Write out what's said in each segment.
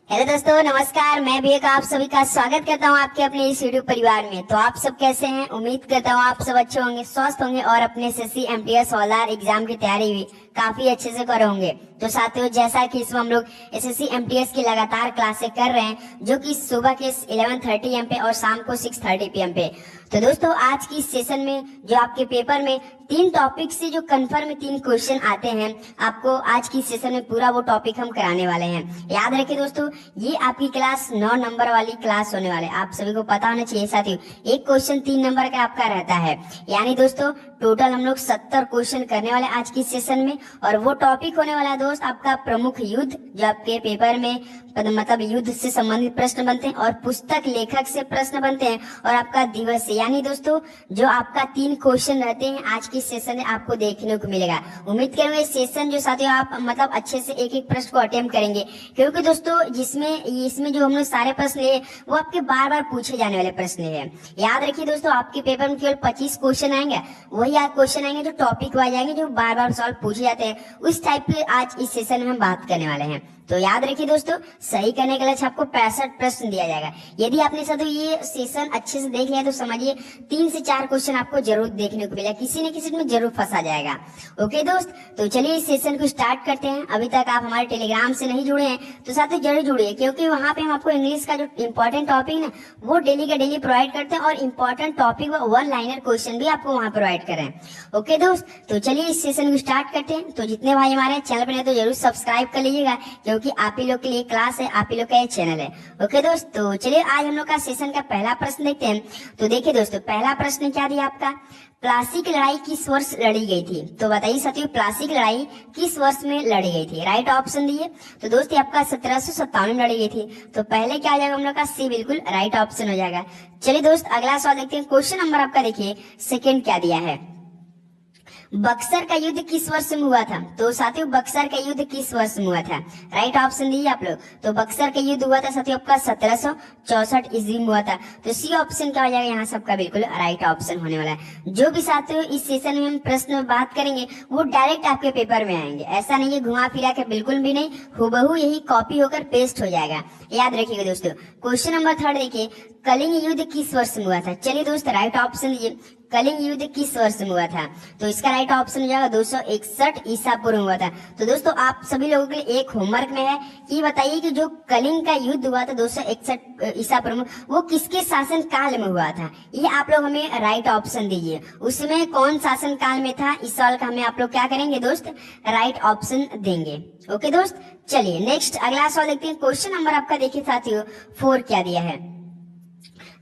Hello दोस्तों, नमस्कार। मैं भी एक आप सभी का स्वागत करता हूं आपके अपने इस यूट्यूब परिवार में। तो आप सब कैसे हैं? उम्मीद करता हूं आप सब अच्छे होंगे, स्वस्थ होंगे और अपने एसएससी एमटीएस हवलदार एग्जाम की तैयारी भी काफी अच्छे से कर होंगे। तो साथियों, जैसा कि इसमें हम लोग एसएससी एमटीएस की लगातार क्लासें कर रहे हैं, जो कि सुबह के 11:30 AM पे और शाम को 6:30 PM पे। तो दोस्तों, आज की सेशन में जो आपके पेपर में 3 टॉपिक से जो कंफर्म 3 क्वेश्चन आते हैं, आपको आज की सेशन में पूरा वो टॉपिक हम कराने वाले हैं। याद रखिए दोस्तों, ये आपकी क्लास 9 नंबर वाली क्लास होने वाले। आप सभी को पता होना चाहिए साथियों, एक क्वेश्चन 3 नंबर का आपका रहता है। यानी दोस्तों, टोटल हम लोग 70 क्वेश्चन करने वाले आज की सेशन में। और वो टॉपिक होने वाला है दोस्त आपका प्रमुख युद्ध, जो आपके पेपर में मतलब युद्ध से संबंधित प्रश्न बनते हैं और पुस्तक लेखक से प्रश्न बनते हैं, और आपका दिवस से। यानी दोस्तों, जो आपका 3 क्वेश्चन रहते हैं आज की सेशन में आपको देखने को मिलेगा। उम्मीद करूंगा इस सेशन जो साथियों आप मतलब अच्छे से एक एक प्रश्न को अटेम्प्ट करेंगे, क्योंकि दोस्तों इसमें जो हम लोग सारे प्रश्न लिए वो आपके बार बार पूछे जाने वाले प्रश्न है। याद रखिए दोस्तों, आपके पेपर में केवल 25 क्वेश्चन आएंगे, वही आप क्वेश्चन आएंगे जो टॉपिक वाइज आएंगे, जो बार बार सॉल्व पूछे जाते हैं। उस टाइप के आज इस सेशन में हम बात करने वाले हैं। तो याद रखिए दोस्तों, सही करने के लिए आपको 65 प्रश्न दिया जाएगा। यदि आपने साथियों ये सेशन अच्छे से देख लिया तो समझिए 3 से 4 क्वेश्चन आपको जरूर देखने को मिलेगा, किसी न किसी में जरूर फंसा जाएगा। ओके दोस्त, तो चलिए इस सेशन को स्टार्ट करते हैं। अभी तक आप हमारे टेलीग्राम से नहीं जुड़े हैं तो साथियों जरूर जुड़िए, क्योंकि वहाँ पे हम आपको इंग्लिश का जो इंपॉर्टेंट टॉपिक है वो डेली का डेली प्रोवाइड करते हैं, और इंपॉर्टेंट टॉपिक व 1 लाइनर क्वेश्चन भी आपको वहाँ प्रोवाइड कर रहे हैं। ओके दोस्त, तो चलिए इस सेशन को स्टार्ट करते हैं। तो जितने भाई हमारे चैनल पर हैं तो जरूर सब्सक्राइब कर लीजिएगा, क्योंकि आप ही लोग के लिए क्लास है, आप ही लोग का ये चैनल है। ओके दोस्त, तो चलिए आज हम लोग का सेशन का पहला प्रश्न देखते हैं। तो देखिए दोस्तों, पहला प्रश्न क्या दिया आपका, प्लासी की लड़ाई किस वर्ष लड़ी गई थी? तो बताइए साथियों, प्लासी की लड़ाई किस वर्ष में लड़ी गई थी? राइट ऑप्शन दिए। तो दोस्त ये आपका 1757 में लड़ी गई थी। तो पहले क्या आ जाएगा हम लोग का सी, बिल्कुल राइट ऑप्शन हो जाएगा। चलिए दोस्त अगला सवाल देखते हैं। क्वेश्चन नंबर आपका देखिए सेकंड क्या दिया है, बक्सर का युद्ध किस वर्ष में हुआ था? तो साथियों बक्सर का युद्ध किस वर्ष में हुआ था? राइट ऑप्शन दीजिए आप लोग। तो बक्सर का युद्ध हुआ था साथियों आपका 1764 ईस्वी में हुआ था। तो सी ऑप्शन क्या हो जाएगा यहाँ सबका बिल्कुल राइट ऑप्शन होने वाला है। जो भी साथियों इस सेशन में हम प्रश्न में बात करेंगे वो डायरेक्ट आपके पेपर में आएंगे, ऐसा नहीं है घुमा फिरा के, बिल्कुल भी नहीं, हुबहू यही कॉपी होकर पेस्ट हो जाएगा। याद रखिएगा दोस्तों। क्वेश्चन नंबर 3 देखिए, कलिंग युद्ध किस वर्ष में हुआ था? चलिए दोस्त राइट ऑप्शन दीजिए, कलिंग युद्ध किस वर्ष में हुआ था? तो इसका राइट ऑप्शन हो जाएगा 261 ईसा पूर्व में हुआ था। तो दोस्तों आप सभी लोगों के लिए एक होमवर्क में है कि बताइए कि जो कलिंग का युद्ध हुआ था 261 ईसा पूर्व में, वो किसके शासन काल में हुआ था? ये आप लोग हमें राइट ऑप्शन दीजिए, उसमें कौन शासन काल में था? इस सवाल का हमें आप लोग क्या करेंगे दोस्त, राइट ऑप्शन देंगे। ओके दोस्त, चलिए नेक्स्ट अगला सवाल देखते हैं। क्वेश्चन नंबर आपका देखिए साथियों 4 क्या दिया है,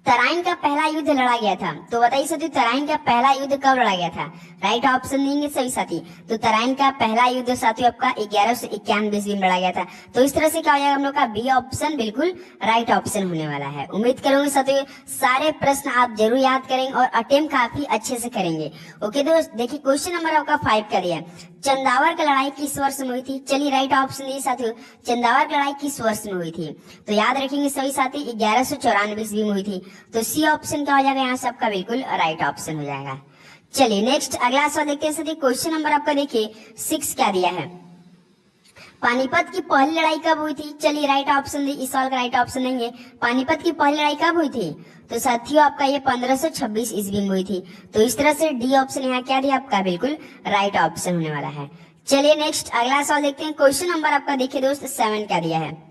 तराइन का पहला युद्ध लड़ा गया था? तो बताइए साथी, तराइन का पहला युद्ध कब लड़ा गया था? राइट ऑप्शन देंगे सभी साथी। तो तराइन का पहला युद्ध साथियों आपका 1191 ईस्वी में लड़ा गया था। तो इस तरह से क्या हो जाएगा हम लोग का बी ऑप्शन बिल्कुल राइट ऑप्शन होने वाला है। उम्मीद करूंगी साथियों सारे प्रश्न आप जरूर याद करेंगे और अटेम्प्ट काफी अच्छे से करेंगे। ओके दोस्त, देखिए क्वेश्चन नंबर आपका 5 का दिया, चंदावर की लड़ाई किस वर्ष में हुई थी? चलिए राइट ऑप्शन दिए साथियों, चंदावर की लड़ाई किस वर्ष में हुई थी? तो याद रखेंगे सभी साथी 1194 ईस्वी में हुई थी। तो सी ऑप्शन क्या हो जाएगा यहाँ से आपका बिल्कुल राइट ऑप्शन हो जाएगा। चलिए नेक्स्ट अगला सवाल देखते हैं साथी। क्वेश्चन नंबर आपका देखिए 6 क्या दिया है, पानीपत की पहली लड़ाई कब हुई थी? चलिए राइट ऑप्शन दी, इस सवाल का राइट ऑप्शन देंगे, पानीपत की पहली लड़ाई कब हुई थी? तो साथियों आपका ये 1526 ईस्वी में हुई थी। तो इस तरह से डी ऑप्शन यहाँ क्या दिया आपका बिल्कुल राइट ऑप्शन होने वाला है। चलिए नेक्स्ट अगला सवाल देखते हैं। क्वेश्चन नंबर आपका देखिए दोस्त 7 क्या दिया है,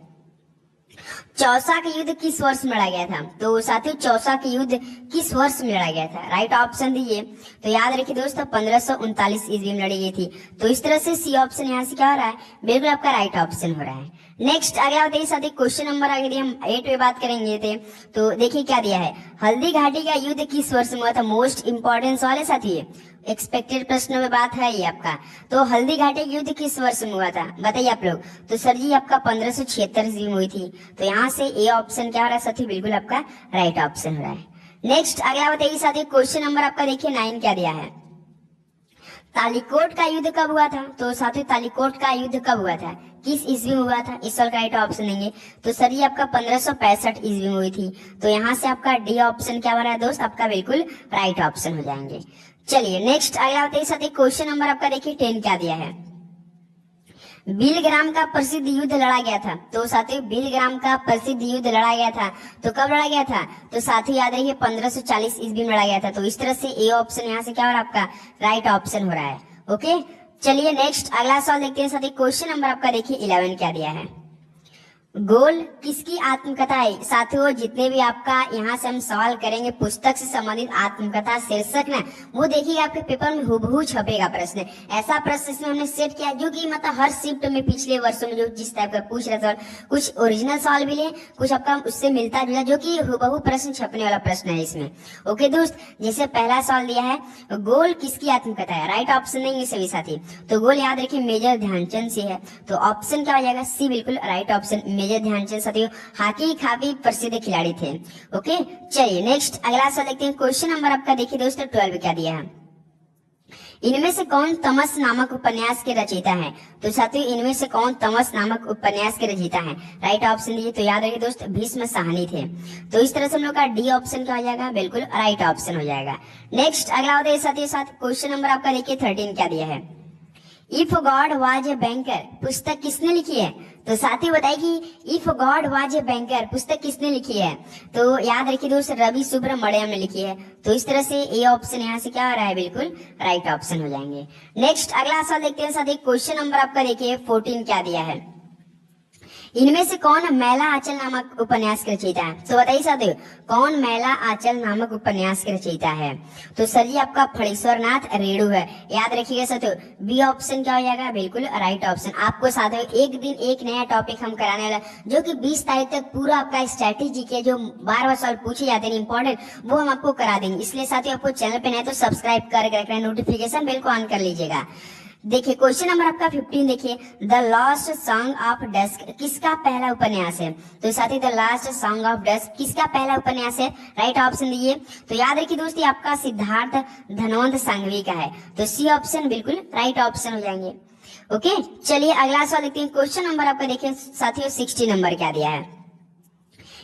चौसा का युद्ध किस वर्ष में लड़ा गया था? तो साथियों चौसा का युद्ध किस वर्ष में लड़ा गया था? राइट ऑप्शन दीजिए। तो याद रखिए दोस्तों 1539 ईस्वी में लड़ी गई थी। तो इस तरह से सी ऑप्शन यहाँ से क्या हो रहा है, बिल्कुल आपका राइट ऑप्शन हो रहा है। नेक्स्ट अगला बताइए साथी, क्वेश्चन नंबर आगे हम 8 पे बात करेंगे थे। तो देखिए क्या दिया है, हल्दी घाटी का युद्ध किस वर्ष में हुआ था? मोस्ट इंपॉर्टेंट सवाल है साथी, एक्सपेक्टेड प्रश्नों में बात है ये आपका। तो हल्दी घाटी युद्ध किस वर्ष में हुआ था बताइए आप लोग। तो सर जी आपका 1576 ईस्वी में हुई थी। तो यहाँ से ए ऑप्शन क्या हो रहा है साथी, बिल्कुल आपका राइट ऑप्शन हो रहा है। नेक्स्ट अगला बताइए साथी, क्वेश्चन नंबर आपका देखिए 9 क्या दिया है, तालीकोट का युद्ध कब हुआ था? तो साथियों तालीकोट का युद्ध कब हुआ था, किस ईस्वी में हुआ था? इस साल का राइट ऑप्शन देंगे। तो सर ये आपका 1565 ईस्वी में हुई थी। तो यहाँ से आपका डी ऑप्शन क्या बना है दोस्त, आपका बिल्कुल राइट ऑप्शन हो जाएंगे। चलिए नेक्स्ट अगला बताइए साथी, क्वेश्चन नंबर आपका देखिए 10 क्या दिया है, बिल ग्राम का प्रसिद्ध युद्ध लड़ा गया था। तो साथियों बिल ग्राम का प्रसिद्ध युद्ध लड़ा गया था, तो कब लड़ा गया था? तो साथियों याद रखिए 1540 ईस्वी में लड़ा गया था। तो इस तरह से ए ऑप्शन यहाँ से क्या हो रहा है आपका राइट ऑप्शन हो रहा है। ओके, चलिए नेक्स्ट अगला सवाल देखते हैं साथियों। क्वेश्चन नंबर आपका देखिए 11 क्या दिया है, गोल किसकी आत्मकथा है? साथियों जितने भी आपका यहाँ से हम सवाल करेंगे पुस्तक से संबंधित आत्मकथा शीर्षक ना, वो देखिए आपके पेपर में हुबहू छपेगा प्रश्न। ऐसा प्रश्न इसमें हमने सेट किया जो कि मतलब हर शिफ्ट में पिछले वर्षों में जो जिस टाइप का पूछ रहा था, कुछ ओरिजिनल सवाल भी ले, कुछ आपका उससे मिलता जुला जो कि हुबहू प्रश्न छपने वाला प्रश्न है इसमें। ओके दोस्त, जैसे पहला सवाल दिया है गोल किसकी आत्मकथा है, राइट ऑप्शन देंगे सभी साथी। तो गोल याद रखिए मेजर ध्यानचंद से है, तो ऑप्शन क्या हो जाएगा सी, बिल्कुल राइट ऑप्शन। मेजर ध्यानचंद साथियों हॉकी काफी प्रसिद्ध खिलाड़ी थे। ओके, चलिए नेक्स्ट अगला सवाल देखते हैं। क्वेश्चन नंबर आपका देखिए दोस्तों 12 क्या दिया है, इनमें से कौन तमस नामक उपन्यास के रचयिता है? तो साथियों इनमें से कौन तमस नामक उपन्यास के रचयिता है, राइट ऑप्शन दिए। तो याद रखिए दोस्त भीष्म साहनी थे। तो इस तरह से हम लोग का डी ऑप्शन क्या हो जाएगा, बिल्कुल राइट ऑप्शन हो जाएगा। नेक्स्ट अगला होता है साथियों साथ क्वेश्चन नंबर आपका देखिए 13 क्या दिया है, if God was a banker पुस्तक किसने लिखी है? तो साथी बताइए कि if God was a banker पुस्तक किसने लिखी है? तो याद रखिए दोस्त रवि सुब्रमण्यम ने लिखी है। तो इस तरह से ए ऑप्शन यहाँ से क्या हो रहा है, बिल्कुल राइट ऑप्शन हो जाएंगे। नेक्स्ट अगला सवाल देखते हैं साथी। क्वेश्चन नंबर आपका देखिए 14 क्या दिया है, इनमें से कौन मैला आंचल नामक उपन्यास के रचयिता है? तो बताइए साथियों कौन मैला आंचल नामक उपन्यास के रचयिता है? तो सर जी आपका फणीश्वर नाथ रेणु है। याद रखिएगा साथियों बी ऑप्शन क्या हो जाएगा, बिल्कुल राइट ऑप्शन। आपको साथियों एक दिन एक नया टॉपिक हम कराने वाला जो कि 20 तारीख तक पूरा आपका स्ट्रैटेजी के जो बार सवाल पूछे जाते हैं इंपॉर्टेंट, वो हम आपको करा देंगे। इसलिए साथियों आपको चैनल पे नए तो सब्सक्राइब करके रखना है, नोटिफिकेशन बेल को ऑन कर लीजिएगा। देखिए क्वेश्चन नंबर आपका 15 देखिए, the last song of dusk किसका पहला उपन्यास है? तो साथी the last song of dusk किसका पहला उपन्यास है, राइट ऑप्शन दिए। तो याद रखिए दोस्तों आपका सिद्धार्थ धनवंत सांघवी का है। तो सी ऑप्शन बिल्कुल राइट ऑप्शन हो जाएंगे। ओके, चलिए अगला सवाल देखते हैं। क्वेश्चन नंबर आपका देखिए साथियों 60 नंबर क्या दिया है,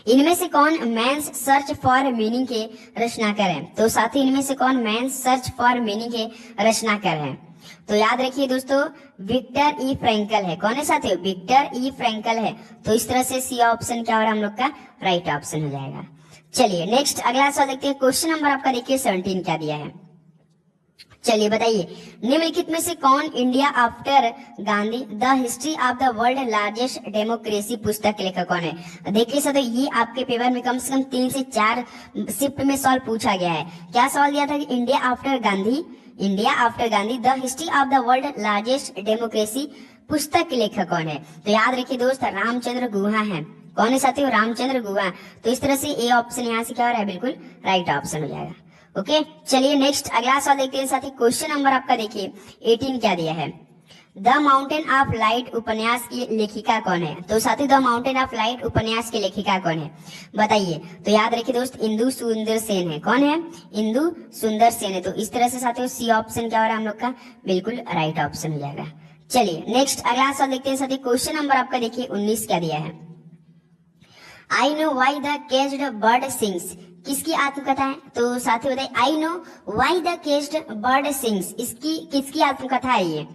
इनमें से कौन मैंस सर्च फॉर मीनिंग के रचनाकार हैं? तो साथी इनमें से कौन मैंस सर्च फॉर मीनिंग के रचनाकार हैं? तो याद रखिए दोस्तों विक्टर ई फ्रैंकल है। कौन है साथियों, विक्टर ई फ्रैंकल है। तो इस तरह से सी ऑप्शन क्या हो रहा है हम लोग का राइट ऑप्शन हो जाएगा। चलिए नेक्स्ट अगला सवाल देखते हैं। क्वेश्चन नंबर आपका देखिए 17 क्या दिया है, चलिए बताइए निम्नलिखित में से कौन India after Gandhi the history of the world largest democracy पुस्तक के लेखक कौन है? देखिए सर ये आपके पेपर में कम से कम 3 से 4 शिफ्ट में सवाल पूछा गया है। क्या सवाल दिया था कि India after Gandhi the history of the world largest democracy पुस्तक के लेखक कौन है? तो याद रखिए दोस्त रामचंद्र गुहा है। कौन है साथियों, रामचंद्र गुहा। तो इस तरह से ए ऑप्शन यहाँ से क्या हो रहा है, बिल्कुल राइट ऑप्शन हो जाएगा। ओके, चलिए नेक्स्ट अगला सवाल देखते हैं साथी। क्वेश्चन नंबर आपका देखिए 18 क्या दिया है, द माउंटेन ऑफ लाइट उपन्यास की लेखिका कौन है? तो साथी द माउंटेन ऑफ लाइट उपन्यास की लेखिका कौन है बताइए। तो याद रखिए दोस्त इंदु सुंदर सेन है। कौन है, इंदु सुंदर सेन है। तो इस तरह से साथियों सी ऑप्शन क्या हो रहा है हम लोग का, बिल्कुल राइट ऑप्शन हो जाएगा। चलिए नेक्स्ट अगला सवाल देखते हैं साथी। क्वेश्चन नंबर आपका देखिए 19 क्या दिया है, I know why the caged bird sings किसकी आत्मकथा है? तो साथियों बताइए I know why the caged bird sings इसकी किसकी आत्मकथा है ये?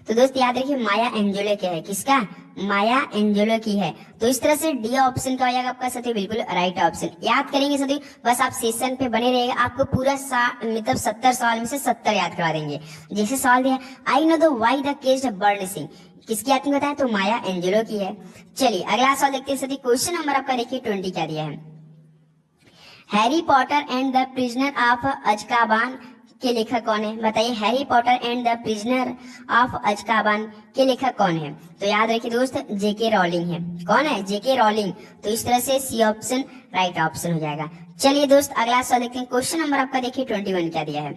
तो दोस्त याद रखिए माया एंजेलो की है। किसका, माया एंजेलो की है। तो इस तरह से डी ऑप्शन का हो जाएगा आपका साथियों बिल्कुल राइट ऑप्शन। याद करेंगे साथियों बस आप सेशन पे बने रहेगा, आपको पूरा मतलब 70 सवाल में से 70 याद करवा देंगे। जैसे सवाल दिया I know the why the caged bird sing किसकी आत्मकथा है? तो माया एंजेलो की है। चलिए अगला सवाल देखते हैं साथियों। क्वेश्चन नंबर आपका देखिए 20 क्या दिया है, Harry Potter and the prisoner of Azkaban के लेखक कौन है? बताइए Harry Potter and the prisoner of Azkaban के लेखक कौन है? तो याद रखिए दोस्त जेके रॉलिंग है। कौन है, जेके रॉलिंग। तो इस तरह से सी ऑप्शन राइट ऑप्शन हो जाएगा। चलिए दोस्त अगला सवाल देखते हैं। क्वेश्चन नंबर आपका देखिए 21 क्या दिया है,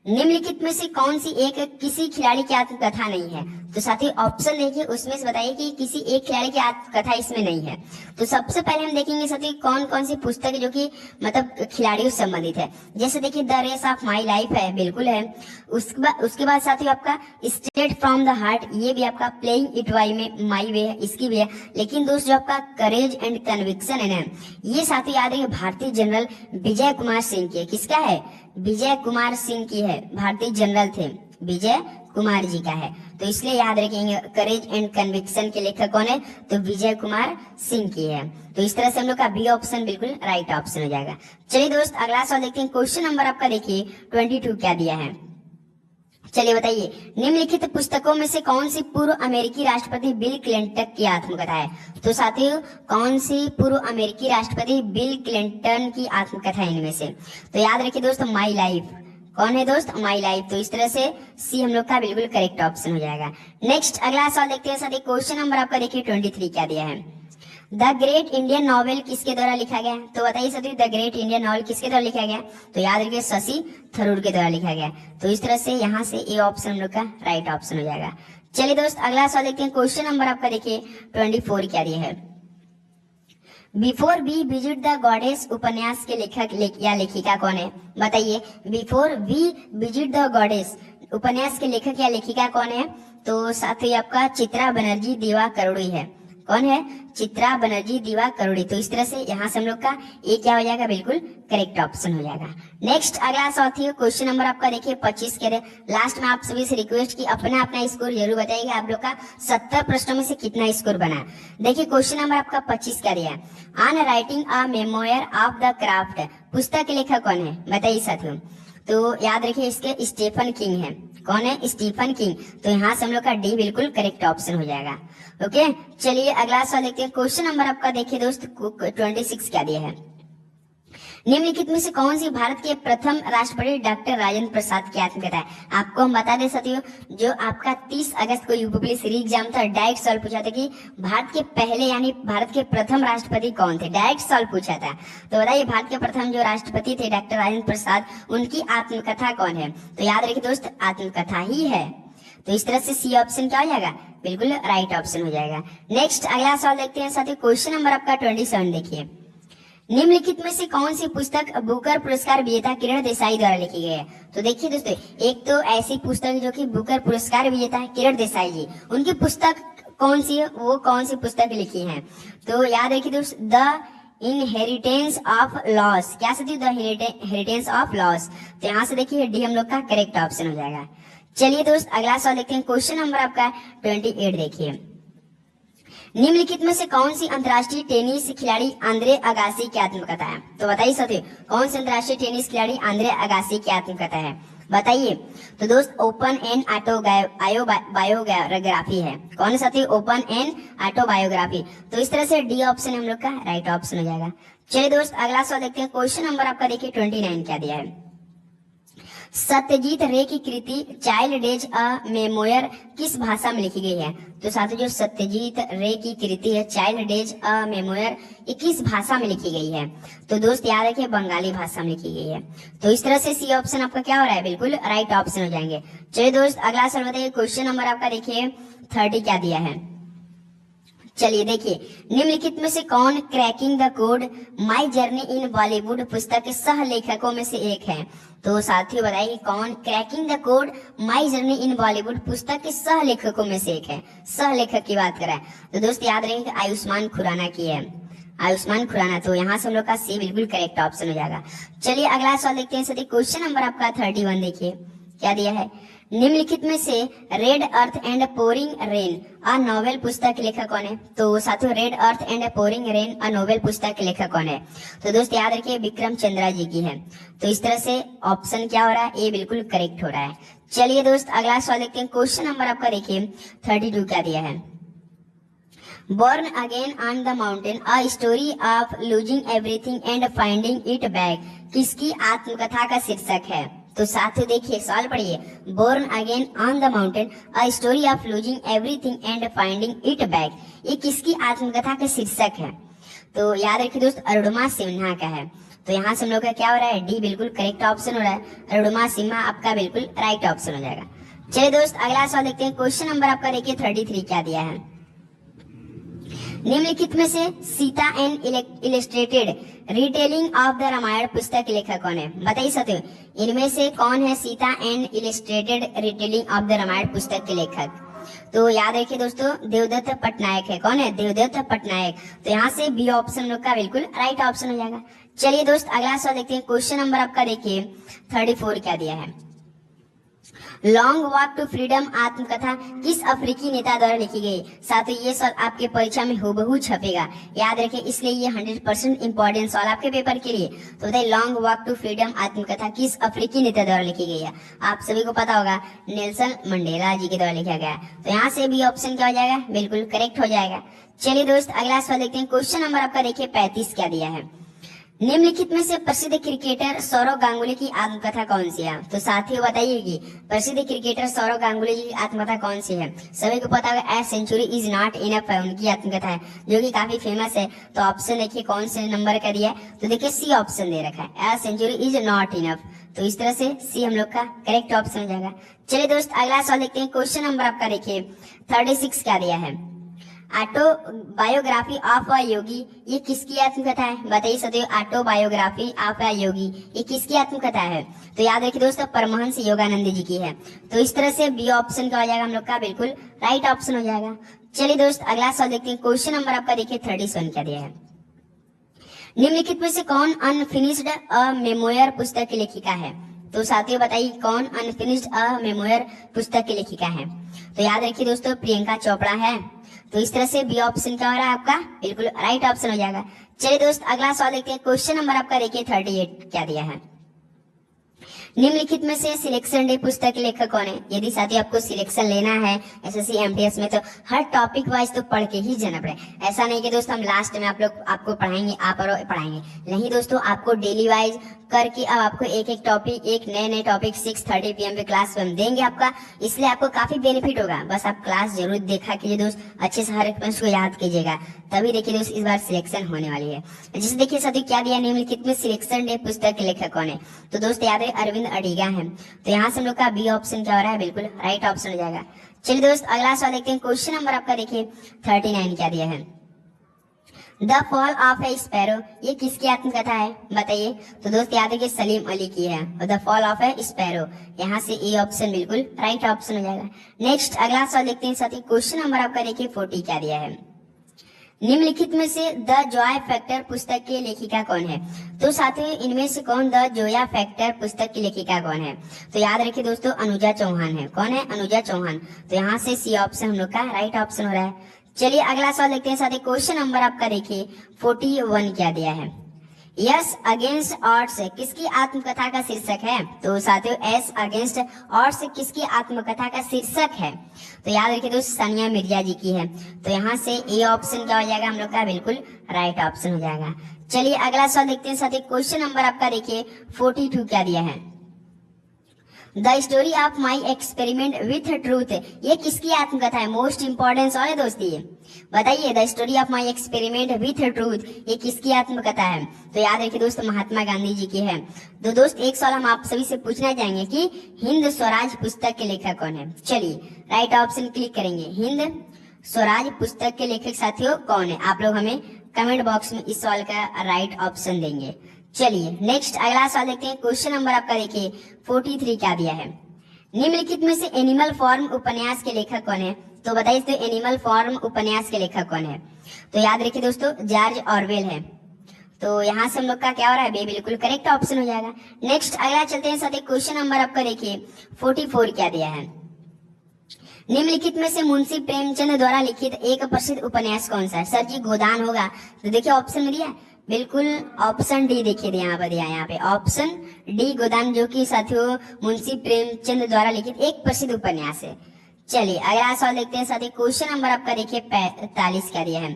निम्नलिखित में से कौन सी एक किसी खिलाड़ी की आत्मकथा नहीं है? तो साथी ऑप्शन देखिए उसमें से बताइए कि किसी एक खिलाड़ी की आत्मकथा इसमें नहीं है। तो सबसे पहले हम देखेंगे साथी कौन कौन सी पुस्तक जो कि मतलब खिलाड़ियों से संबंधित है। जैसे देखिए the race of my life है, बिल्कुल है। उसके बाद साथी आपका स्ट्रेट फ्रॉम द हार्ट, ये भी आपका प्लेइंग इट वाई में माई वे है, इसकी भी है। लेकिन दोस्त जो आपका करेज एंड कन्विक्शन है ना, ये साथी याद रखिए भारतीय जनरल विजय कुमार सिंह की है। किसका है, विजय कुमार सिंह की है। भारतीय जनरल थे विजय कुमार जी का है, तो इसलिए याद रखेंगे करेज एंड कन्विक्शन के लेखक कौन है, तो विजय कुमार सिंह की है। तो इस तरह से हम लोग का बी ऑप्शन बिल्कुल राइट ऑप्शन हो जाएगा। चलिए दोस्त अगला सवाल देखते हैं। क्वेश्चन नंबर आपका देखिए 22 क्या दिया है। चलिए बताइए, निम्नलिखित पुस्तकों में से कौन सी पूर्व अमेरिकी राष्ट्रपति बिल क्लिंटन की आत्मकथा है। तो साथियों कौन सी पूर्व अमेरिकी राष्ट्रपति बिल क्लिंटन की आत्मकथा है इनमें से, तो याद रखिए दोस्त माई लाइफ। कौन है दोस्त, माई लाइफ। तो इस तरह से सी हम लोग का बिल्कुल करेक्ट ऑप्शन हो जाएगा। नेक्स्ट अगला सवाल देखते हैं साथियों। क्वेश्चन नंबर आपका देखिए 23 क्या दिया है। द ग्रेट इंडियन नॉवेल किसके द्वारा लिखा गया, तो बताइए साथियों द ग्रेट इंडियन नॉवेल किसके द्वारा लिखा गया, तो याद रखिए शशि थरूर के द्वारा लिखा गया। तो इस तरह से यहाँ से ए ऑप्शन हम लोग का राइट ऑप्शन हो जाएगा। चलिए दोस्त अगला सवाल देखते हैं। क्वेश्चन नंबर आपका देखिए 24 क्या दिया है। Before we visit the goddess उपन्यास के लेखक या लेखिका कौन है, बताइए। Before we visit the goddess उपन्यास के लेखक या लेखिका कौन है, तो साथियों आपका चित्रा बनर्जी दिवा करोड़ी है। कौन है, चित्रा बनर्जी दिवा करोड़ी। तो इस तरह से यहाँ से हम लोग का ए क्या हो जाएगा, बिल्कुल करेक्ट ऑप्शन हो जाएगा। नेक्स्ट अगला साथियों क्वेश्चन नंबर आपका देखिए 25 के लास्ट में आप सभी से रिक्वेस्ट की अपना अपना स्कोर जरूर बताइएगा। आप लोग का 70 प्रश्नों में से कितना स्कोर बना। देखिए क्वेश्चन नंबर आपका 25 का दिया है, on writing a memoir of the craft पुस्तक के लेखक कौन है, बताइए साथियों। तो याद रखिए इसके स्टीफन किंग है। कौन है, स्टीफन किंग। तो यहाँ से हम लोग का डी बिल्कुल करेक्ट ऑप्शन हो जाएगा। ओके चलिए अगला सवाल देखते हैं। क्वेश्चन नंबर आपका देखिए दोस्त 26 क्या दिया है। निम्नलिखित में से कौन सी भारत के प्रथम राष्ट्रपति डॉक्टर राजेंद्र प्रसाद की आत्मकथा है। आपको हम बता दें साथियों, जो आपका 30 अगस्त को यूपी पुलिस री एग्जाम था, डायरेक्ट सवाल पूछा था कि भारत के पहले यानी भारत के प्रथम राष्ट्रपति कौन थे, डायरेक्ट सवाल पूछा था। तो बताइए भारत के प्रथम जो राष्ट्रपति थे डॉक्टर राजेंद्र प्रसाद, उनकी आत्मकथा कौन है, तो याद रखिए दोस्त आत्मकथा ही है। तो इस तरह से सी ऑप्शन क्या हो जाएगा, बिल्कुल राइट ऑप्शन हो जाएगा। नेक्स्ट अगला सवाल देखते हैं साथियों। क्वेश्चन नंबर आपका 27 देखिए, निम्नलिखित में से कौन सी पुस्तक बुकर पुरस्कार विजेता किरण देसाई द्वारा लिखी गई है। तो देखिए दोस्तों, एक तो ऐसी पुस्तक जो कि बुकर पुरस्कार विजेता है किरण देसाई जी, उनकी पुस्तक कौन सी है, वो कौन सी पुस्तक लिखी है, तो याद रखिए दोस्त द इनहेरिटेंस ऑफ लॉस। क्या सती, द इनहेरिटेंस ऑफ लॉस। तो यहाँ से देखिए डी हम लोग का करेक्ट ऑप्शन हो जाएगा। चलिए दोस्त अगला सवाल देखते हैं। क्वेश्चन नंबर आपका 28 देखिए, निम्नलिखित में से कौन सी अंतर्राष्ट्रीय टेनिस खिलाड़ी आंद्रे अगासी की आत्मकथा है। तो बताइए साथियों कौन सी अंतर्राष्ट्रीय टेनिस खिलाड़ी आंद्रे अगासी की आत्मकथा है, बताइए। तो दोस्त ओपन एंड बायोग्राफी है। कौन साथी, ओपन एंड ऑटोबायोग्राफी। तो इस तरह से डी ऑप्शन हम लोग का राइट ऑप्शन हो जाएगा। चलिए दोस्त अगला सवाल देखते हैं। क्वेश्चन नंबर आपका देखिए 29 क्या दिया है। सत्यजीत रे की कृति चाइल्ड डेज अ मेमोयर किस भाषा में लिखी गई है। तो साथियों जो सत्यजीत रे की कृति है चाइल्ड डेज अ मेमोयर, ये किस भाषा में लिखी गई है, तो दोस्त याद रखिए बंगाली भाषा में लिखी गई है। तो इस तरह से सी ऑप्शन आपका क्या हो रहा है, बिल्कुल राइट ऑप्शन हो जाएंगे। चलिए दोस्त अगला सवाल बताइए। क्वेश्चन नंबर आपका देखिए 30 क्या दिया है। चलिए देखिए, निम्नलिखित में से कौन cracking the code my journey in Bollywood पुस्तक के सह लेखकों में से एक है। तो साथियों बताइए कौन cracking the code my journey in Bollywood पुस्तक के सह लेखकों में से एक है, सह लेखक की बात करें तो दोस्त याद रखेंगे आयुष्मान खुराना की है, आयुष्मान खुराना। तो यहाँ से हम लोग का सी बिल्कुल करेक्ट ऑप्शन हो जाएगा। चलिए अगला सवाल देखते हैं सर। क्वेश्चन नंबर आपका 31 देखिए क्या दिया है। निम्नलिखित में से red earth and pouring rain a novel पुस्तक के लेखक कौन है। तो साथियों red earth and pouring rain a novel पुस्तक के लेखक कौन है, तो दोस्त याद रखिए विक्रम चंद्रा जी की है। तो इस तरह से ऑप्शन क्या हो रहा है, ए बिल्कुल करेक्ट हो रहा है। चलिए दोस्त अगला सवाल देखते हैं। क्वेश्चन नंबर आपका देखिए 32 क्या दिया है। Born Again on the Mountain, a story of losing everything and finding it back किसकी आत्मकथा का शीर्षक है। तो साथियों देखिए सवाल पढ़िए, Born Again on the Mountain, a story of losing everything and finding it back, ये किसकी आत्मकथा का शीर्षक है। तो याद रखिए दोस्त अरुणिमा सिन्हा का है। तो यहाँ से हम लोग का क्या हो रहा है, डी बिल्कुल करेक्ट ऑप्शन हो रहा है, अरुणिमा सिन्हा आपका बिल्कुल राइट ऑप्शन हो जाएगा। चलिए दोस्त अगला सवाल देखते हैं। क्वेश्चन नंबर आपका देखिए 33 क्या दिया है। निम्नलिखित में से Sita and illustrated retelling of the Ramayana पुस्तक के लेखक कौन है, बताइए साथियों इनमें से कौन है Sita and illustrated retelling of the Ramayana पुस्तक के लेखक। तो याद रखिए दोस्तों देवदत्त पटनायक है। कौन है, देवदत्त पटनायक। तो यहाँ से बी ऑप्शन लोग का बिल्कुल राइट ऑप्शन हो जाएगा। चलिए दोस्त अगला सवाल देखते हैं। क्वेश्चन नंबर आपका देखिए 34 क्या दिया है। लॉन्ग वॉक टू फ्रीडम आत्मकथा किस अफ्रीकी नेता द्वारा लिखी गई? साथियों ये सवाल आपके परीक्षा में हूबहू छपेगा, याद रखें, इसलिए ये 100% इंपॉर्टेंट सवाल आपके पेपर के लिए। तो बताइए लॉन्ग वॉक टू फ्रीडम आत्मकथा किस अफ्रीकी नेता द्वारा लिखी गई है? आप सभी को पता होगा नेल्सन मंडेला जी के द्वारा लिखा गया है। तो यहाँ से भी ऑप्शन क्या हो जाएगा? बिल्कुल करेक्ट हो जाएगा। चलिए दोस्त अगला सवाल देखते हैं। क्वेश्चन नंबर आपका देखिए 35 क्या दिया है? निम्नलिखित में से प्रसिद्ध क्रिकेटर सौरव गांगुली की आत्मकथा कौन सी है? तो साथियों बताइए कि प्रसिद्ध क्रिकेटर सौरव गांगुली जी की आत्मकथा कौन सी है? सभी को पता होगा a century is not enough है उनकी आत्मकथा है, जो कि काफी फेमस है। तो ऑप्शन देखिए कौन से नंबर का दिया है? तो देखिए सी ऑप्शन दे रखा है, a century is not enough. तो इस तरह से सी हम लोग का करेक्ट ऑप्शन हो जाएगा। चलिए दोस्त अगला सवाल देखते हैं। क्वेश्चन नंबर आपका देखिए 36 क्या दिया है? ऑटोबायोग्राफी ऑफ अ योगी ये किसकी आत्मकथा है? बताइए सदैव ऑटोबायोग्राफी ऑफ अ योगी ये किसकी आत्मकथा है? तो याद रखिए दोस्तों परमहंस योगानंद जी की है। तो इस तरह से बी ऑप्शन का हो जाएगा हम लोग का बिल्कुल राइट ऑप्शन हो जाएगा। चलिए दोस्त अगला सवाल देखते हैं। क्वेश्चन नंबर आपका देखिए 37 क्या दिया है? निम्नलिखित में से कौन अनफिनिश्ड अ मेमोयर पुस्तक की लेखिका है? तो साथियों बताइए कौन अनफिनिश्ड अ मेमोयर पुस्तक की लेखिका है? तो याद रखिए दोस्तों प्रियंका चोपड़ा है। तो इस तरह से बी ऑप्शन क्या हो रहा है आपका? बिल्कुल राइट ऑप्शन हो जाएगा। चलिए दोस्त अगला सवाल देखते हैं। क्वेश्चन नंबर आपका देखिए 38 क्या दिया है? निम्नलिखित में से सिलेक्शन डे पुस्तक के लेखक कौन है? यदि साथी आपको सिलेक्शन लेना है एसएससी एमटीएस में तो हर टॉपिक वाइज तो पढ़ के ही जाना पड़े। ऐसा नहीं कि दोस्तों हम लास्ट में आपको पढ़ाएंगे आप और पढ़ाएंगे, नहीं दोस्तों, आपको डेली वाइज करके अब आपको एक एक टॉपिक एक नए टॉपिक 6:30 PM पे क्लास में हम देंगे आपका, इसलिए आपको काफी बेनिफिट होगा। बस आप क्लास जरूर देखा कीजिए दोस्त, अच्छे से हर एक पॉइंट को याद कीजिएगा, तभी देखिए दोस्त इस बार सिलेक्शन होने वाली है। जैसे देखिए साथी क्या दिया निम्नलिखित में सिलेक्शन डे पुस्तक के लेखक कौन है? तो दोस्त याद है अरविंद अडिगा है। तो यहाँ से हम लोग का बी ऑप्शन क्या हो रहा है? बिल्कुल राइट ऑप्शन हो जाएगा। चलिए दोस्त अगला सवाल देखते हैं। क्वेश्चन नंबर आपका देखिए 39 क्या दिया है? The fall of A sparrow ये किसकी आत्मकथा है? बताइए। तो दोस्त याद है कि सलीम अली की है। The fall of A sparrow यहाँ से ए ऑप्शन बिल्कुल राइट ऑप्शन हो जाएगा। नेक्स्ट अगला सवाल देखते हैं साथी। क्वेश्चन नंबर आपका देखिए 40 क्या दिया है? निम्नलिखित में से द जॉय फैक्टर पुस्तक की लेखिका कौन है? तो साथियों इनमें से कौन द जोया फैक्टर पुस्तक की लेखिका कौन है? तो याद रखिए दोस्तों अनुजा चौहान है। कौन है? अनुजा चौहान। तो यहाँ से सी ऑप्शन हम लोग का राइट ऑप्शन हो रहा है। चलिए अगला सवाल देखते हैं साथी। क्वेश्चन नंबर आपका देखिए 41 क्या दिया है? यस अगेंस्ट ऑड्स किसकी आत्मकथा का शीर्षक है? तो साथियों एस अगेंस्ट ऑड्स किसकी आत्मकथा का शीर्षक है? तो याद रखिए दोस्त सानिया मिर्जा जी की है। तो यहाँ से ए ऑप्शन क्या हो जाएगा हम लोग का? बिल्कुल राइट ऑप्शन हो जाएगा। चलिए अगला सवाल देखते हैं साथी। क्वेश्चन नंबर आपका देखिए 42 क्या दिया है? The story of my experiment with truth ये किसकी आत्मकथा है? मोस्ट इंपॉर्टेंट सवाल है दोस्त ये, बताइए। The story of my experiment with truth ये किसकी आत्मकथा है? तो याद रखिए दोस्त महात्मा गांधी जी की है। तो दोस्त एक सवाल हम आप सभी से पूछना चाहेंगे कि हिंद स्वराज पुस्तक के लेखक कौन है? चलिए राइट ऑप्शन क्लिक करेंगे। हिंद स्वराज पुस्तक के लेखक साथियों कौन है? आप लोग हमें कमेंट बॉक्स में इस सवाल का राइट ऑप्शन देंगे। चलिए नेक्स्ट अगला सवाल देखते हैं। क्वेश्चन नंबर आपका देखिए 43 क्या दिया है? निम्नलिखित में से एनिमल फॉर्म उपन्यास के लेखक कौन है? तो बताइए तो एनिमल फॉर्म उपन्यास के लेखक कौन है? तो याद रखिए दोस्तों जॉर्ज ऑरवेल है। तो यहाँ से हम लोग का क्या हो रहा है? बे बिल्कुल करेक्ट ऑप्शन हो जाएगा। नेक्स्ट अगला चलते हैं साथी। क्वेश्चन नंबर आपका देखिए 44 क्या दिया है? निम्नलिखित में से मुंशी प्रेमचंद द्वारा लिखित एक प्रसिद्ध उपन्यास कौन सा है? सर जी गोदान होगा। तो देखिए ऑप्शन में दिया बिल्कुल ऑप्शन डी देखिए यहाँ पर दिया, यहाँ पे ऑप्शन डी गोदान, जो कि साथियों मुंशी प्रेमचंद द्वारा लिखित एक प्रसिद्ध उपन्यास है। चलिए अगला सवाल देखते हैं साथी। क्वेश्चन नंबर आपका देखिए 45 क्या दिया है?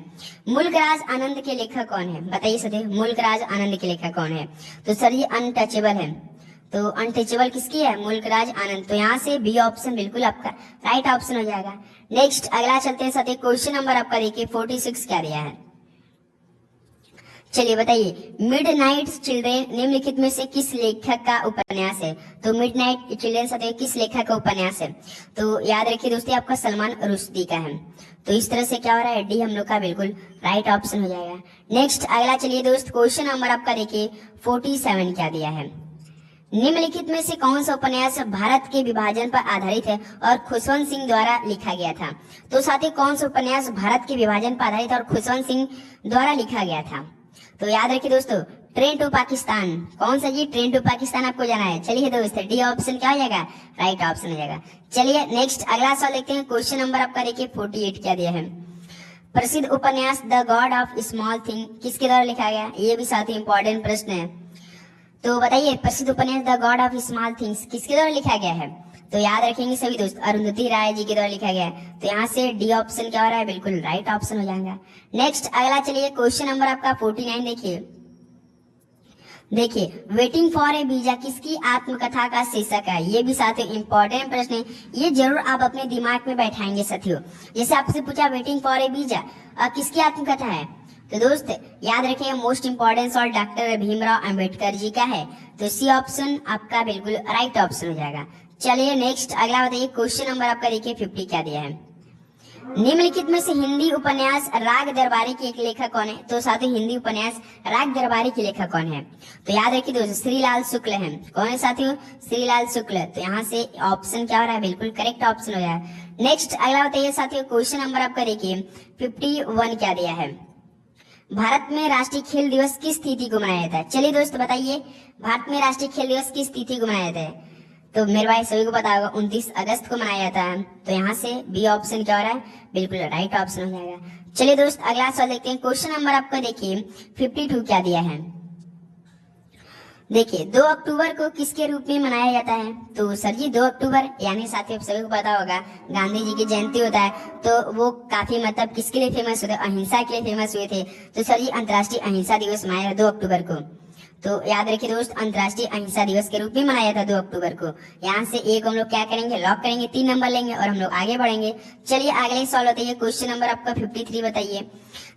मुल्कराज आनंद के लेखक कौन है? बताइए साथी मुल्कराज आनंद के लेखक कौन है? तो सर ये अनटचेबल है। तो अनटचेबल किसकी है? मुल्कराज आनंद। तो यहाँ से बी ऑप्शन बिल्कुल आपका राइट ऑप्शन हो जाएगा। नेक्स्ट अगला चलते हैं साथी। क्वेश्चन नंबर आपका देखिए 46 क्या दिया है? चलिए बताइए मिडनाइट चिल्ड्रेन निम्नलिखित में से किस लेखक का उपन्यास है? तो मिडनाइट चिल्ड्रेन साथियों किस लेखक का उपन्यास है? तो याद रखिए दोस्तों आपका सलमान रुश्दी का है। तो इस तरह से क्या हो रहा है? डी हम लोग का बिल्कुल राइट ऑप्शन हो जाएगा। नेक्स्ट अगला चलिए दोस्त क्वेश्चन नंबर आपका देखिए 47 क्या दिया है? निम्नलिखित में से कौन सा उपन्यास भारत के विभाजन पर आधारित है और खुशवंत सिंह द्वारा लिखा गया था? तो साथी कौन सा उपन्यास भारत के विभाजन पर आधारित और खुशवंत सिंह द्वारा लिखा गया था? तो याद रखिए दोस्तों ट्रेन टू पाकिस्तान। कौन सा जी? ट्रेन टू पाकिस्तान आपको जाना है। चलिए दोस्त, डी ऑप्शन क्या हो जाएगा? राइट ऑप्शन हो जाएगा। चलिए नेक्स्ट अगला सवाल देखते हैं। क्वेश्चन नंबर आपका देखिए 48 क्या दिया है। प्रसिद्ध उपन्यास the God of small thing किसके द्वारा लिखा गया? ये भी साथ ही इंपॉर्टेंट प्रश्न है। तो बताइए, प्रसिद्ध उपन्यास the God of small things किसके द्वारा लिखा गया है? तो याद रखेंगे सभी दोस्त, अरुंधति राय जी के द्वारा लिखा गया है। तो यहाँ से डी ऑप्शन क्या हो रहा है? बिल्कुल राइट ऑप्शन हो जाएगा। नेक्स्ट अगला चलिए क्वेश्चन नंबर आपका 49 देखिए वेटिंग फॉर ए वीजा किसकी आत्मकथा का शीर्षक है? ये भी साथियों इंपॉर्टेंट प्रश्न है, ये जरूर आप अपने दिमाग में बैठाएंगे साथियों। जैसे आपसे पूछा वेटिंग फॉर ए वीजा किसकी आत्मकथा है, तो दोस्त याद रखिए मोस्ट इंपॉर्टेंट सवाल डॉक्टर भीमराव अंबेडकर जी का है। तो सी ऑप्शन आपका बिल्कुल राइट ऑप्शन हो जाएगा। चलिए नेक्स्ट अगला बताइए। क्वेश्चन नंबर आपका देखिए 50 क्या दिया है। निम्नलिखित में से हिंदी उपन्यास राग दरबारी के एक लेखक कौन है? तो साथ ही हिंदी उपन्यास राग दरबारी के लेखक कौन है? तो याद रखिए दोस्तों, श्रीलाल शुक्ल है। कौन है साथियों? श्रीलाल शुक्ल। तो यहाँ से ऑप्शन क्या हो रहा है? बिल्कुल करेक्ट ऑप्शन हो जाएगा। नेक्स्ट अगला बताइए साथियों। क्वेश्चन नंबर आपका देखिए 51 क्या दिया है। भारत में राष्ट्रीय खेल दिवस किस तिथि को मनाया जाता है? चलिए दोस्त बताइए, भारत में राष्ट्रीय खेल दिवस किस तिथि को मनाया जाता है? तो मेरे भाई सभी को पता होगा 29 अगस्त को मनाया जाता है। तो यहाँ से बी ऑप्शन क्या हो रहा है? बिल्कुल राइट ऑप्शन हो जाएगा। चलिए दोस्त अगला सवाल देखते हैं। क्वेश्चन नंबर आपका देखिए 52 क्या दिया है। देखिए 2 अक्टूबर को किसके रूप में मनाया जाता है? तो सर जी 2 अक्टूबर यानी साथियों सभी को पता होगा गांधी जी की जयंती होता है। तो वो काफी मतलब किसके लिए फेमस हुए थे? अहिंसा के लिए फेमस हुए थे। तो सर जी अंतर्राष्ट्रीय अहिंसा दिवस मनाया 2 अक्टूबर को। तो याद रखिए दोस्त, अंतर्राष्ट्रीय अहिंसा दिवस के रूप में मनाया था 2 अक्टूबर को। यहाँ से एक हम लोग क्या करेंगे? लॉक करेंगे, 3 नंबर लेंगे और हम लोग आगे बढ़ेंगे। चलिए अगले सवाल बताइए। क्वेश्चन नंबर आपका 53 बताइए।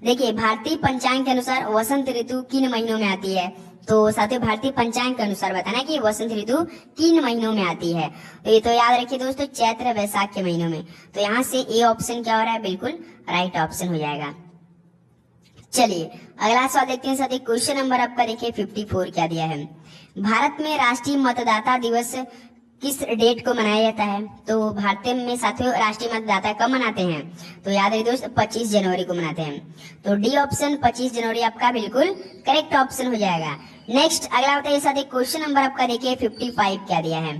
देखिए भारतीय पंचांग के अनुसार वसंत ऋतु किन महीनों में आती है? तो साथियों भारतीय पंचांग के अनुसार बताना कि वसंत ऋतु किन महीनों में आती है। तो ये तो याद रखिए दोस्तों, चैत्र वैशाख के महीनों में। तो यहाँ से ए ऑप्शन क्या हो रहा है? बिल्कुल राइट ऑप्शन हो जाएगा। चलिए अगला सवाल देखते हैं साथी। क्वेश्चन नंबर आपका देखिए 54 क्या दिया है। भारत में राष्ट्रीय मतदाता दिवस किस डेट को मनाया जाता है? तो भारत में साथियों राष्ट्रीय मतदाता कब मनाते हैं? तो याद रखिए दोस्त 25 जनवरी को मनाते हैं। तो डी ऑप्शन 25 जनवरी आपका बिल्कुल करेक्ट ऑप्शन हो जाएगा। नेक्स्ट अगला बताइए साथी। क्वेश्चन नंबर आपका देखिए 55 क्या दिया है।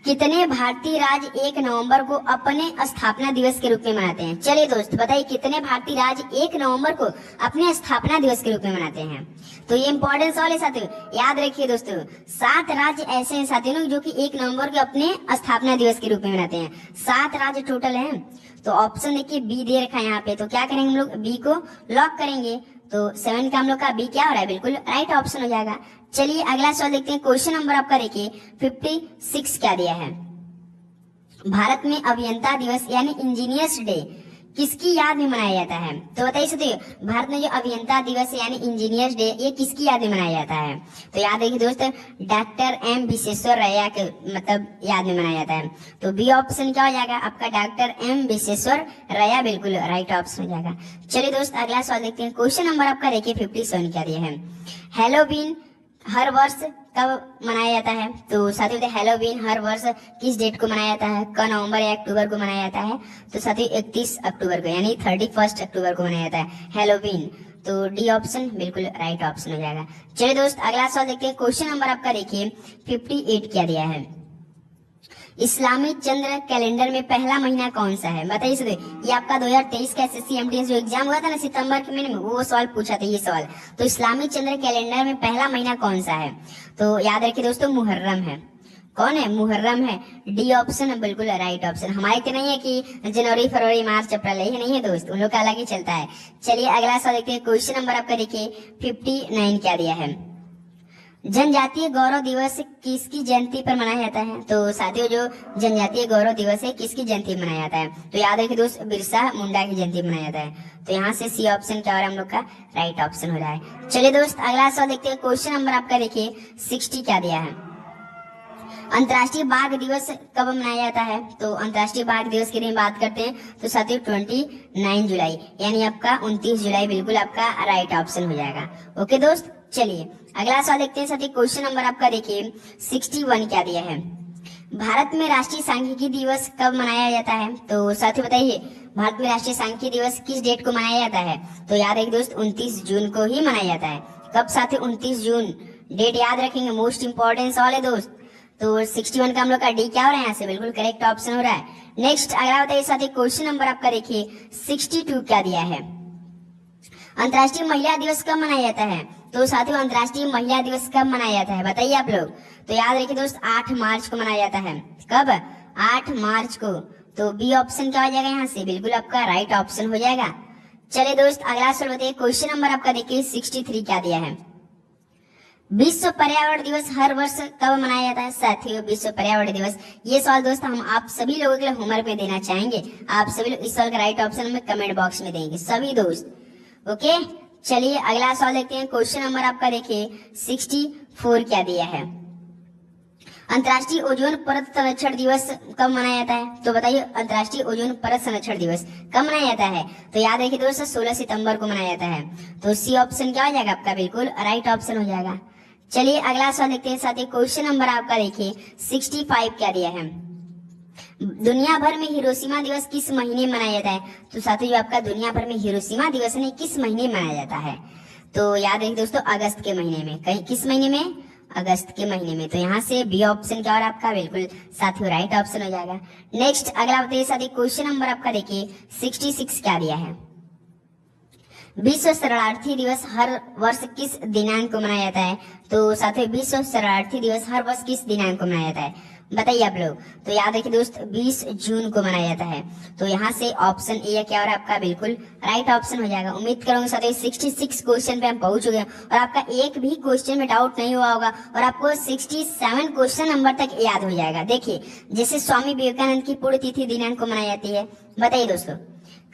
कितने भारतीय राज्य 1 नवंबर को अपने स्थापना दिवस के रूप में मनाते हैं? चलिए दोस्त बताइए, कितने भारतीय राज्य 1 नवंबर को अपने स्थापना दिवस के रूप में मनाते हैं? तो ये इंपॉर्टेंट सवाल है साथियों, याद रखिए दोस्तों। 7 राज्य ऐसे हैं साथियों जो कि 1 नवंबर को अपने स्थापना दिवस के रूप में मनाते हैं। 7 राज्य टोटल हैं। तो ऑप्शन देखिए बी दे रखा है यहाँ पे। तो क्या करेंगे हम लोग? बी को लॉक करेंगे। तो 7 का हम लोग का बी क्या हो रहा है? बिल्कुल राइट ऑप्शन हो जाएगा। चलिए अगला सवाल देखते हैं। क्वेश्चन नंबर आपका देखिए 56 क्या दिया है। भारत में अभियंता दिवस यानी इंजीनियर्स डे किसकी याद में मनाया जाता है? तो बताइए साथियों, भारत में जो अभियंता दिवस यानी इंजीनियर्स डे ये किसकी याद में मनाया जाता है? तो याद रखिए दोस्त, डॉक्टर एम विश्वेश्वरैया के मतलब याद में मनाया जाता है। तो बी ऑप्शन क्या हो जाएगा आपका? डॉक्टर एम विश्वेश्वरैया बिल्कुल राइट ऑप्शन हो जाएगा। चलिए दोस्त अगला सवाल देखते हैं। क्वेश्चन नंबर आपका देखिए 57 क्या दिया है। हैलोवीन हर वर्ष कब मनाया जाता है? तो साथियों हैलोवीन हर वर्ष किस डेट को मनाया जाता है? क नवंबर या अक्टूबर को मनाया जाता है? तो साथियों 31 अक्टूबर को यानी 31 अक्टूबर को मनाया जाता है हैलोवीन। तो डी ऑप्शन बिल्कुल राइट ऑप्शन हो जाएगा। चलिए दोस्त अगला सवाल देखते हैं। क्वेश्चन नंबर आपका देखिए 58 क्या दिया है। इस्लामी चंद्र कैलेंडर में पहला महीना कौन सा है? बताइए सर, ये आपका 2023 का एसएससी एमटीएस जो एग्जाम हुआ था ना सितंबर के महीने में, वो सवाल पूछा था ये सवाल। तो इस्लामी चंद्र कैलेंडर में पहला महीना कौन सा है? तो याद रखिए दोस्तों मुहर्रम है। कौन है? मुहर्रम है। डी ऑप्शन बिल्कुल राइट ऑप्शन। हमारे तो नहीं है कि जनवरी फरवरी मार्च अप्रैल, ये नहीं है दोस्त, उन लोग का अलग ही चलता है। चलिए अगला सवाल देखते हैं। क्वेश्चन नंबर आपका देखिए 59 क्या दिया है। जनजातीय गौरव दिवस किसकी जयंती पर मनाया जाता है? तो साथियों जो जनजातीय गौरव दिवस है किसकी जयंती मनाया जाता है? तो याद रखिए दोस्त बिरसा मुंडा की जयंती मनाया जाता है। तो यहाँ से सी ऑप्शन क्या हो रहा है हम लोग का? राइट ऑप्शन हो रहा है। चलिए दोस्त अगला सवाल देखते हैं। क्वेश्चन नंबर आपका देखिए 60 क्या दिया है। अंतर्राष्ट्रीय बाघ दिवस कब मनाया जाता है? तो अंतर्राष्ट्रीय बाघ दिवस के दिन बात करते हैं तो साथियों 29 जुलाई यानी आपका 29 जुलाई बिल्कुल आपका राइट ऑप्शन हो जाएगा। ओके दोस्त, चलिए अगला सवाल देखते हैं साथी। क्वेश्चन नंबर आपका देखिए 61 क्या दिया है। भारत में राष्ट्रीय सांख्यिकी दिवस कब मनाया जाता है? तो साथी बताइए, भारत में राष्ट्रीय सांख्यिकी दिवस किस डेट को मनाया जाता है? तो याद है दोस्त 29 जून को ही मनाया जाता है। कब साथी 29 जून। डेट याद रखेंगे, मोस्ट इंपॉर्टेंट सवाल है दोस्त। तो 61 का हम लोग का डी क्या हो रहा है यहाँ से, बिल्कुल करेक्ट ऑप्शन हो रहा है। नेक्स्ट अगला बताइए साथी, क्वेश्चन नंबर आपका देखिए 62 क्या दिया है। अंतर्राष्ट्रीय महिला दिवस कब मनाया जाता है? तो साथियों अंतर्राष्ट्रीय महिला दिवस कब मनाया जाता है बताइए आप लोग। तो याद रखिए दोस्त 8 मार्च को मनाया जाता है। कब? 8 मार्च को। तो बी ऑप्शन क्या हो जाएगा यहाँ से, बिल्कुल आपका राइट ऑप्शन हो जाएगा। चलिए दोस्त अगला सवाल बताइए, क्वेश्चन नंबर आपका देखिए 63 क्या दिया है। विश्व पर्यावरण दिवस हर वर्ष कब मनाया जाता है? साथियों विश्व पर्यावरण दिवस, ये सवाल दोस्त हम आप सभी लोगों के लिए होमवर्क में देना चाहेंगे। आप सभी लोग इस सवाल का राइट ऑप्शन हमें कमेंट बॉक्स में देंगे सभी दोस्त। ओके चलिए अगला सवाल देखते हैं। क्वेश्चन नंबर आपका देखिए 64 क्या दिया है। अंतर्राष्ट्रीय ओजोन परत संरक्षण दिवस कब मनाया जाता है? तो बताइए अंतर्राष्ट्रीय ओजोन परत संरक्षण दिवस कब मनाया जाता है? तो याद रखिए दोस्तों 16 सितंबर को मनाया जाता है। तो सी ऑप्शन क्या हो जाएगा आपका, बिल्कुल राइट ऑप्शन हो जाएगा। चलिए अगला सवाल देखते हैं साथी, क्वेश्चन नंबर आपका देखिए 65 क्या दिया है। दुनिया भर में हिरोशिमा दिवस किस महीने मनाया जाता है? तो साथियों जो आपका दुनिया भर में हिरोशिमा दिवस है किस महीने मनाया जाता है? तो याद रखिए दोस्तों अगस्त के महीने में। कहीं किस महीने में? अगस्त के महीने में। तो यहाँ से बी ऑप्शन क्या और आपका बिल्कुल साथियों राइट ऑप्शन हो जाएगा। नेक्स्ट अगला बताइए साथी, क्वेश्चन नंबर आपका देखिए 66 क्या दिया है। विश्व शरणार्थी दिवस हर वर्ष किस दिनांक को मनाया जाता है? तो साथियों विश्व शरणार्थी दिवस हर वर्ष किस दिनांक को मनाया जाता है बताइए आप लोग। तो याद रखिए दोस्त 20 जून को मनाया जाता है। तो यहाँ से ऑप्शन ए क्या और आपका बिल्कुल राइट ऑप्शन हो जाएगा। उम्मीद करूंगा साथियों 66 क्वेश्चन पे हम पहुंच चुके हैं और आपका एक भी क्वेश्चन में डाउट नहीं हुआ होगा और आपको 67 क्वेश्चन नंबर तक याद हो जाएगा। देखिए जैसे स्वामी विवेकानंद की पुण्यतिथि दिनांक को मनाई जाती है, बताइए दोस्तों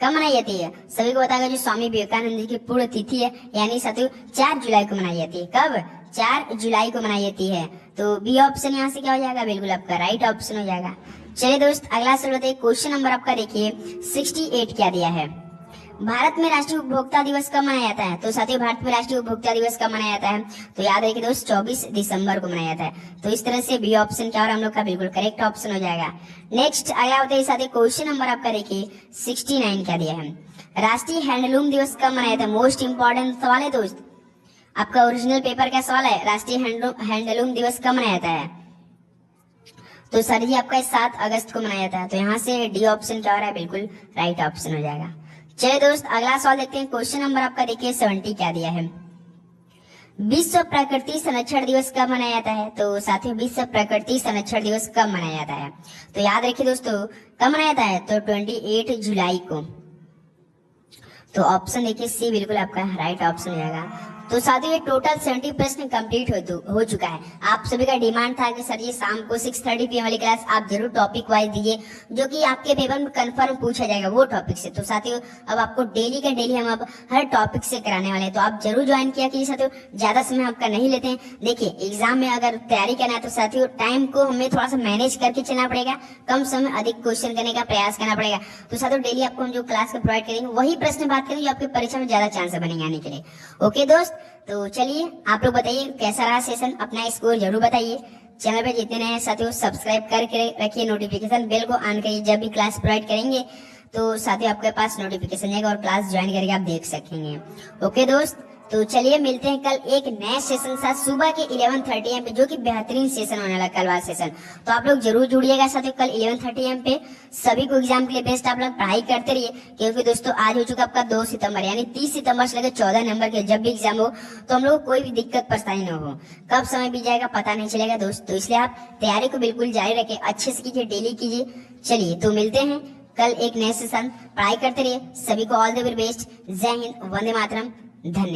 कब मनाई जाती है? सभी को बताएगा जो स्वामी विवेकानंद जी की पूर्ण तिथि है यानी साथियों 4 जुलाई को मनाई जाती है। कब? 4 जुलाई को मनाई जाती है। तो बी ऑप्शन यहाँ से क्या हो जाएगा, बिल्कुल आपका राइट ऑप्शन हो जाएगा। चलिए दोस्त अगला सवाल बताइए, क्वेश्चन नंबर आपका देखिए 68 क्या दिया है। भारत में राष्ट्रीय उपभोक्ता दिवस कब मनाया जाता है? तो साथियों भारत में राष्ट्रीय उपभोक्ता दिवस कब मनाया जाता है? तो याद रखिए दोस्त 24 दिसंबर को मनाया जाता है। तो इस तरह से बी ऑप्शन क्या और हम लोग का बिल्कुल करेक्ट ऑप्शन हो जाएगा। नेक्स्ट अगला बताइए साथियों, क्वेश्चन नंबर आपका देखिए 69 क्या दिया है। राष्ट्रीय हैंडलूम दिवस कब मनाया जाता है? मोस्ट इंपॉर्टेंट सवाल है दोस्त, आपका ओरिजिनल पेपर का सवाल है। राष्ट्रीय हैंडलूम दिवस कब मनाया जाता है? तो सर जी आपका 7 अगस्त को मनाया जाता है। तो यहाँ से डी ऑप्शन क्या हो रहा है, बिल्कुल राइट ऑप्शन हो जाएगा। चलिए दोस्त अगला सवाल देखते हैं। क्वेश्चन नंबर आपका देखिए 70 क्या दिया है। विश्व प्रकृति संरक्षण दिवस कब मनाया जाता है? तो साथियों विश्व प्रकृति संरक्षण दिवस कब मनाया जाता है? तो याद रखिए दोस्तों कब मनाया जाता है? तो 28 जुलाई को। तो ऑप्शन देखिए सी बिल्कुल आपका राइट ऑप्शन हो जाएगा। तो साथियों ये टोटल 70 प्रश्न कंप्लीट हो चुका है। आप सभी का डिमांड था कि सर ये शाम को 6:30 PM वाली क्लास आप जरूर टॉपिक वाइज दीजिए जो कि आपके पेपर में कंफर्म पूछा जाएगा वो टॉपिक से। तो साथियों अब आपको डेली का डेली हम अब हर टॉपिक से कराने वाले हैं, तो आप जरूर ज्वाइन किया कीजिए साथियों। ज्यादा समय आपका नहीं लेते हैं। देखिए एग्जाम में अगर तैयारी करना है तो साथियों टाइम को हमें थोड़ा सा मैनेज करके चलना पड़ेगा, कम समय अधिक क्वेश्चन करने का प्रयास करना पड़ेगा। तो साथियों डेली आपको हम जो क्लास में प्रोवाइड करेंगे वही प्रश्न बात करेंगे जो आपके परीक्षा में ज्यादा चांस बनेंगे आने के लिए। ओके दोस्त, तो चलिए आप लोग बताइए कैसा रहा सेशन, अपना स्कोर जरूर बताइए। चैनल पे जितने नए साथियों सब्सक्राइब करके रखिए, नोटिफिकेशन बेल को ऑन करिए। जब भी क्लास प्रोवाइड करेंगे तो साथियों आपके पास नोटिफिकेशन जाएगा और क्लास ज्वाइन करके आप देख सकेंगे। ओके दोस्त, तो चलिए मिलते हैं कल एक नए सेशन साथ सुबह के 11:30 AM पे, जो कि बेहतरीन सेशन होने वाला कल वाला सेशन। तो आप लोग जरूर जुड़िएगा साथियों कल 11:30 AM पे। सभी को एग्जाम के लिए बेस्ट आप लोग पढ़ाई करते रहिए, क्योंकि दोस्तों आज हो चुका आपका 2 सितंबर यानी 30 सितंबर से लेकर 14 नवंबर के जब भी एग्जाम हो तो हम लोग को कोई भी दिक्कत परेशानी न हो। कब समय बीत जाएगा पता नहीं चलेगा दोस्त, तो इसलिए आप तैयारी को बिल्कुल जारी रखें, अच्छे से कीजिए, डेली कीजिए। चलिए तो मिलते हैं कल एक नए सेशन, पढ़ाई करते रहिए। सभी को ऑल द वेरी बेस्ट। जय हिंद, वंदे मातरम, धन्यवाद।